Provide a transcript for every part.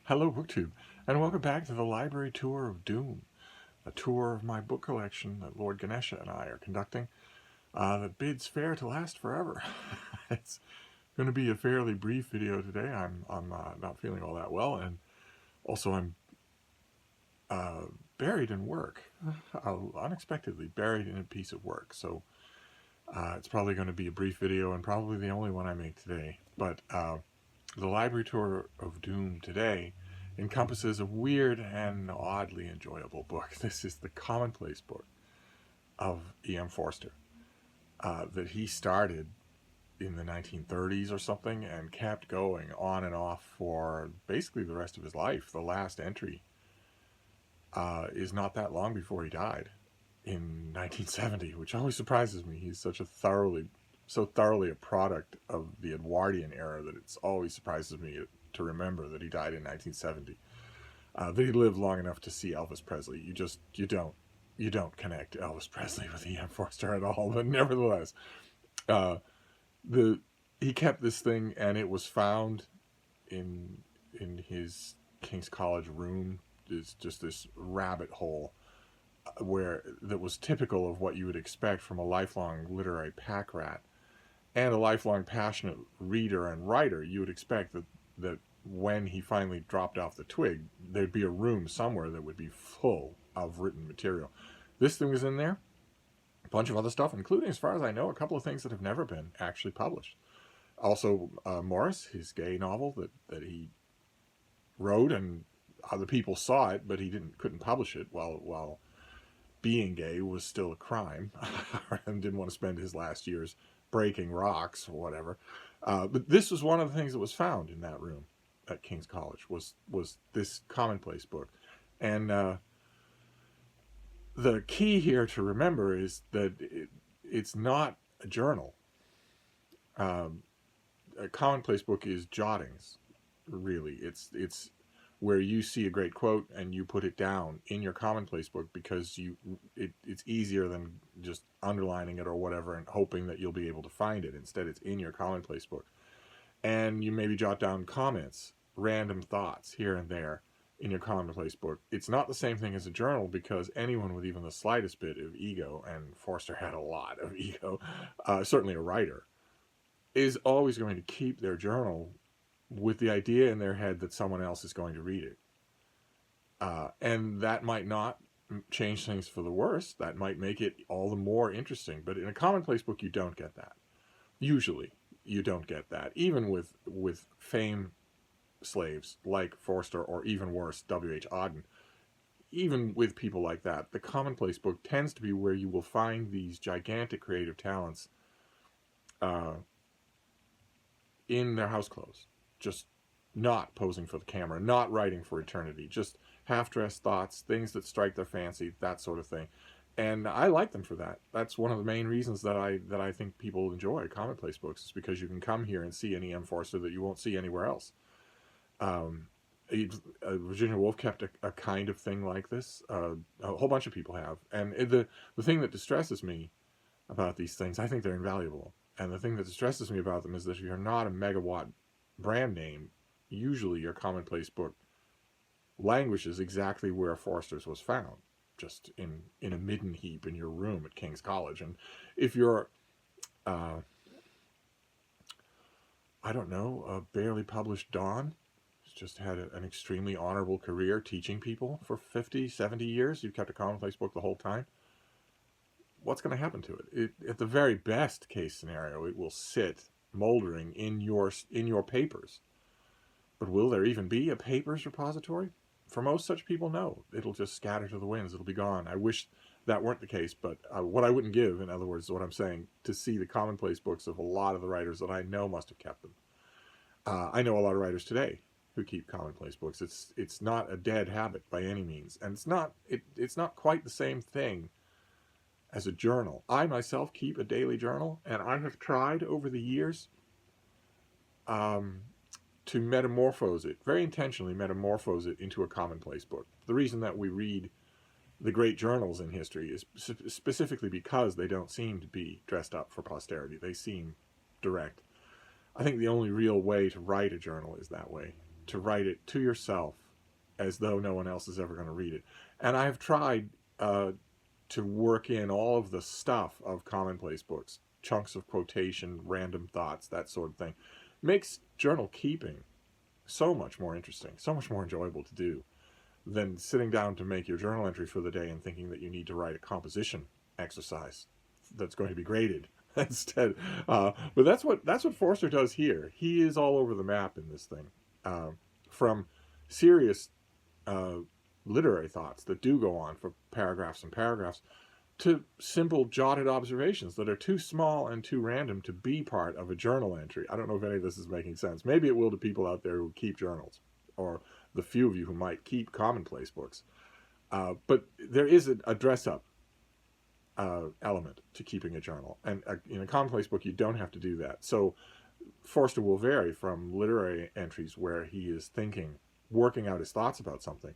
Hello, BookTube, and welcome back to the Library Tour of Doom, a tour of my book collection that Lord Ganesha and I are conducting that bids fair to last forever. It's going to be a fairly brief video today. I'm not feeling all that well, and also I'm buried in work, unexpectedly buried in a piece of work, so it's probably going to be a brief video and probably the only one I make today. But the Library Tour of Doom today encompasses a weird and oddly enjoyable book. This is the Commonplace book of E.M. Forster that he started in the 1930s or something and kept going on and off for basically the rest of his life. The last entry is not that long before he died in 1970, which always surprises me. He's so thoroughly a product of the Edwardian era that it's always surprises me to remember that he died in 1970. That he lived long enough to see Elvis Presley. You don't connect Elvis Presley with E.M. Forster at all. But nevertheless, he kept this thing, and it was found in his King's College room. It's just this rabbit hole that was typical of what you would expect from a lifelong literary pack rat and a lifelong passionate reader and writer. You would expect that when he finally dropped off the twig, there'd be a room somewhere that would be full of written material. This thing was in there, a bunch of other stuff, including, as far as I know, a couple of things that have never been actually published. Also, Morris, his gay novel that he wrote, and other people saw it, but he couldn't publish it while being gay was still a crime, and didn't want to spend his last years breaking rocks or whatever. But this was one of the things that was found in that room at King's College, was this Commonplace book. And the key here to remember is that it's not a journal. A Commonplace book is jottings, really. It's where you see a great quote and you put it down in your Commonplace book because it's easier than just underlining it or whatever and hoping that you'll be able to find it. Instead, it's in your Commonplace book. And you maybe jot down comments, random thoughts here and there in your Commonplace book. It's not the same thing as a journal, because anyone with even the slightest bit of ego, and Forster had a lot of ego, certainly a writer, is always going to keep their journal with the idea in their head that someone else is going to read it. And that might not change things for the worse. That might make it all the more interesting. But in a Commonplace book, you don't get that. Usually, you don't get that. Even with fame slaves like Forster, or even worse, W.H. Auden. Even with people like that, the Commonplace book tends to be where you will find these gigantic creative talents in their house clothes. Just not posing for the camera, not writing for eternity, just half-dressed thoughts, things that strike their fancy, that sort of thing. And I like them for that. That's one of the main reasons that I think people enjoy Commonplace books, is because you can come here and see an E.M. Forster that you won't see anywhere else. Virginia Woolf kept a kind of thing like this. A whole bunch of people have. And the thing that distresses me about these things, I think they're invaluable. And the thing that distresses me about them is that if you're not a megawatt brand name, usually your Commonplace book languishes exactly where Forster's was found, just in a midden heap in your room at King's College. And if you're I don't know, a barely published Don who's just had an extremely honorable career teaching people for 50, 70 years, you've kept a Commonplace book the whole time, what's going to happen to it? At the very best case scenario, it will sit moldering in your papers. But will there even be a papers repository? For most such people, no. It'll just scatter to the winds. It'll be gone. I wish that weren't the case, but what I wouldn't give, in other words, what I'm saying, to see the Commonplace books of a lot of the writers that I know must have kept them. I know a lot of writers today who keep Commonplace books. It's not a dead habit by any means, and it's not quite the same thing as a journal. I myself keep a daily journal, and I have tried over the years to metamorphose it, very intentionally metamorphose it into a Commonplace book. The reason that we read the great journals in history is specifically because they don't seem to be dressed up for posterity. They seem direct. I think the only real way to write a journal is that way. to write it to yourself as though no one else is ever going to read it. And I've tried to work in all of the stuff of commonplace books, chunks of quotation, random thoughts, that sort of thing. Makes journal keeping so much more interesting, so much more enjoyable to do than sitting down to make your journal entry for the day and thinking that you need to write a composition exercise that's going to be graded instead. But that's what Forster does here. He is all over the map in this thing, from serious literary thoughts that do go on for paragraphs and paragraphs, to simple jotted observations that are too small and too random to be part of a journal entry. I don't know if any of this is making sense. Maybe it will to people out there who keep journals, or the few of you who might keep commonplace books. But there is a dress-up element to keeping a journal. And in a commonplace book, you don't have to do that. So Forster will vary from literary entries where he is thinking, working out his thoughts about something,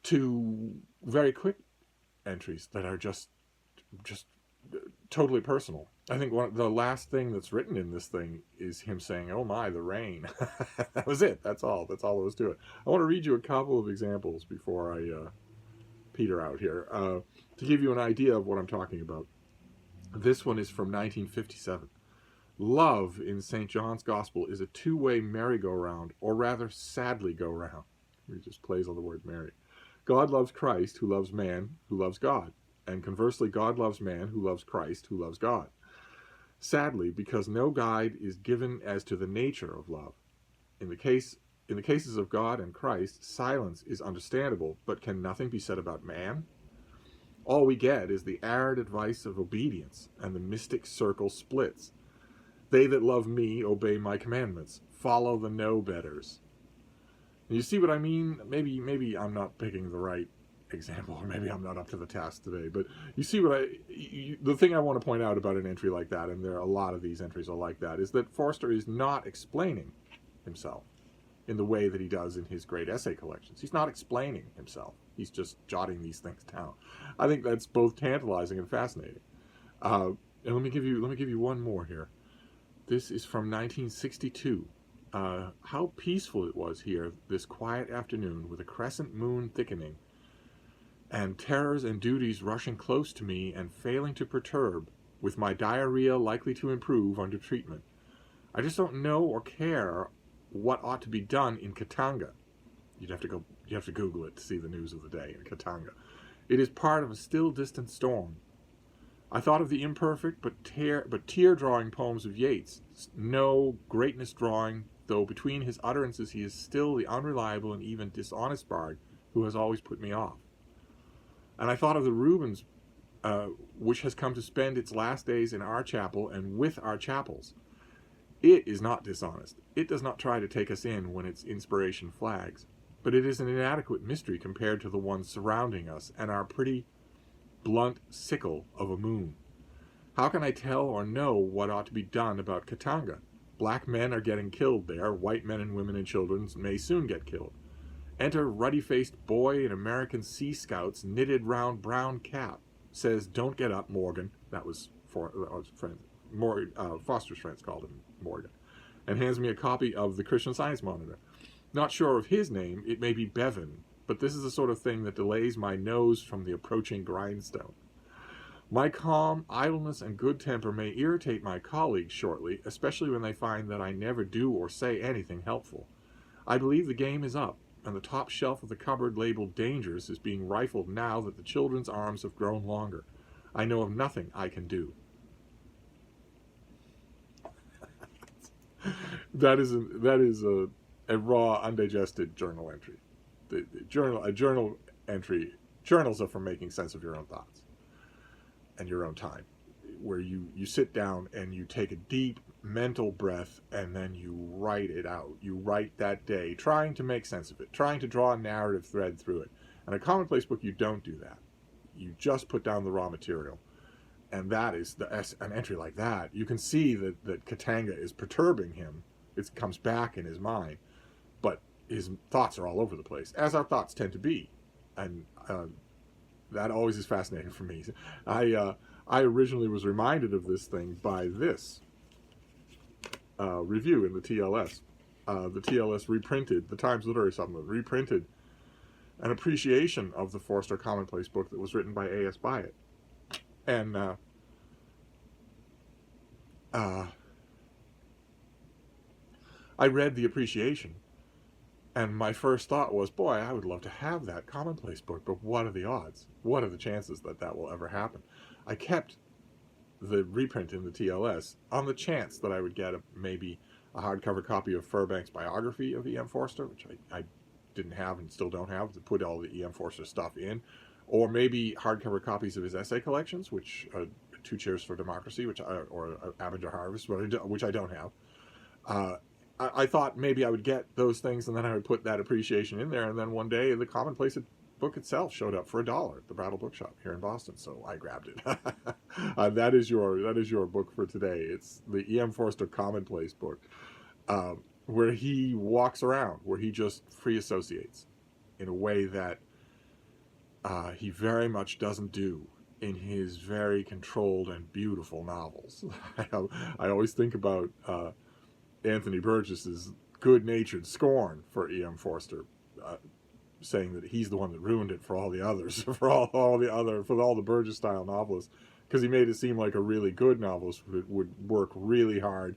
to very quick entries that are just totally personal. I think the last thing that's written in this thing is him saying, "Oh my, the rain." That was it. That's all there was to it. I want to read you a couple of examples before I peter out here, to give you an idea of what I'm talking about. This one is from 1957. Love in St. John's Gospel is a two-way merry-go-round, or rather sadly go round. He just plays on the word merry. God loves Christ, who loves man, who loves God. And conversely, God loves man, who loves Christ, who loves God. Sadly, because no guide is given as to the nature of love. In the cases of God and Christ, silence is understandable, but can nothing be said about man? All we get is the arid advice of obedience, and the mystic circle splits. They that love me obey my commandments. Follow the no-betters. You see what I mean? Maybe I'm not picking the right example, or maybe I'm not up to the task today, but you see what the thing I want to point out about an entry like that, and there are a lot of these entries are like that, is that Forster is not explaining himself in the way that he does in his great essay collections. He's not explaining himself. He's just jotting these things down. I think that's both tantalizing and fascinating. And let me give you one more here. This is from 1962. How peaceful it was here this quiet afternoon, with a crescent moon thickening, and terrors and duties rushing close to me and failing to perturb, with my diarrhea likely to improve under treatment. I just don't know or care what ought to be done in Katanga. You have to Google it to see the news of the day in Katanga. It is part of a still distant storm. I thought of the imperfect but tear-drawing poems of Yeats. No greatness drawing, though between his utterances he is still the unreliable and even dishonest bard who has always put me off. And I thought of the Rubens, which has come to spend its last days in our chapel and with our chapels. It is not dishonest. It does not try to take us in when its inspiration flags, but it is an inadequate mystery compared to the ones surrounding us and our pretty blunt sickle of a moon. How can I tell or know what ought to be done about Katanga? Black men are getting killed there. White men and women and children may soon get killed. Enter ruddy-faced boy in American Sea Scouts, knitted round brown cap. Says, "Don't get up, Morgan." That was Foster's friends called him Morgan. And hands me a copy of the Christian Science Monitor. Not sure of his name. It may be Bevan. But this is the sort of thing that delays my nose from the approaching grindstone. My calm, idleness, and good temper may irritate my colleagues shortly, especially when they find that I never do or say anything helpful. I believe the game is up, and the top shelf of the cupboard labeled "Dangerous" is being rifled now that the children's arms have grown longer. I know of nothing I can do. That is a raw, undigested journal entry. Journals are for making sense of your own thoughts and your own time, where you sit down and you take a deep mental breath and then you write it out. You write that day, trying to make sense of it, trying to draw a narrative thread through it. In a commonplace book, you don't do that. You just put down the raw material. And that is an entry like that. You can see that Katanga is perturbing him. It comes back in his mind, but his thoughts are all over the place, as our thoughts tend to be, and that always is fascinating for me. I originally was reminded of this thing by this review in the TLS. the TLS reprinted, the Times Literary Supplement reprinted an appreciation of the Forster Commonplace book that was written by A.S. Byatt. And I read the appreciation, and my first thought was, boy, I would love to have that Commonplace book, but what are the odds? What are the chances that that will ever happen? I kept the reprint in the TLS on the chance that I would get maybe a hardcover copy of Fairbanks' biography of E.M. Forster, which I didn't have and still don't have, to put all the E.M. Forster stuff in, or maybe hardcover copies of his essay collections, which Two Cheers for Democracy, or Avenger Harvest, which I don't have. I thought maybe I would get those things, and then I would put that appreciation in there, and then one day the Commonplace book itself showed up for $1 at the Brattle Bookshop here in Boston, so I grabbed it. That is your book for today. It's the E.M. Forster Commonplace book, where he walks around, where he just free associates in a way that he very much doesn't do in his very controlled and beautiful novels. I always think about Anthony Burgess's good-natured scorn for E.M. Forster, saying that he's the one that ruined it for all the others, for all the Burgess-style novelists, because he made it seem like a really good novelist would work really hard,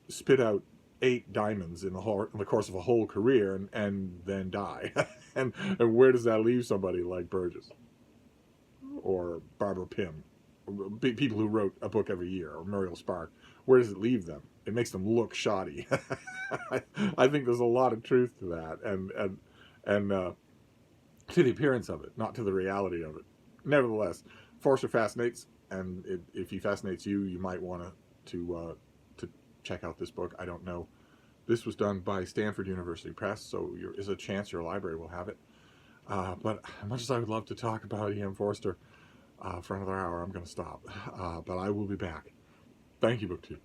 spit out 8 diamonds in the course of a whole career, and then die. and where does that leave somebody like Burgess or Barbara Pym, people who wrote a book every year, or Muriel Spark? Where does it leave them? It makes them look shoddy. I think there's a lot of truth to that, and to the appearance of it, not to the reality of it. Nevertheless, Forster fascinates, and if he fascinates you, you might want to check out this book. I don't know. This was done by Stanford University Press, so there is a chance your library will have it. But as much as I would love to talk about E.M. Forster for another hour, I'm going to stop. But I will be back. Thank you, BookTube.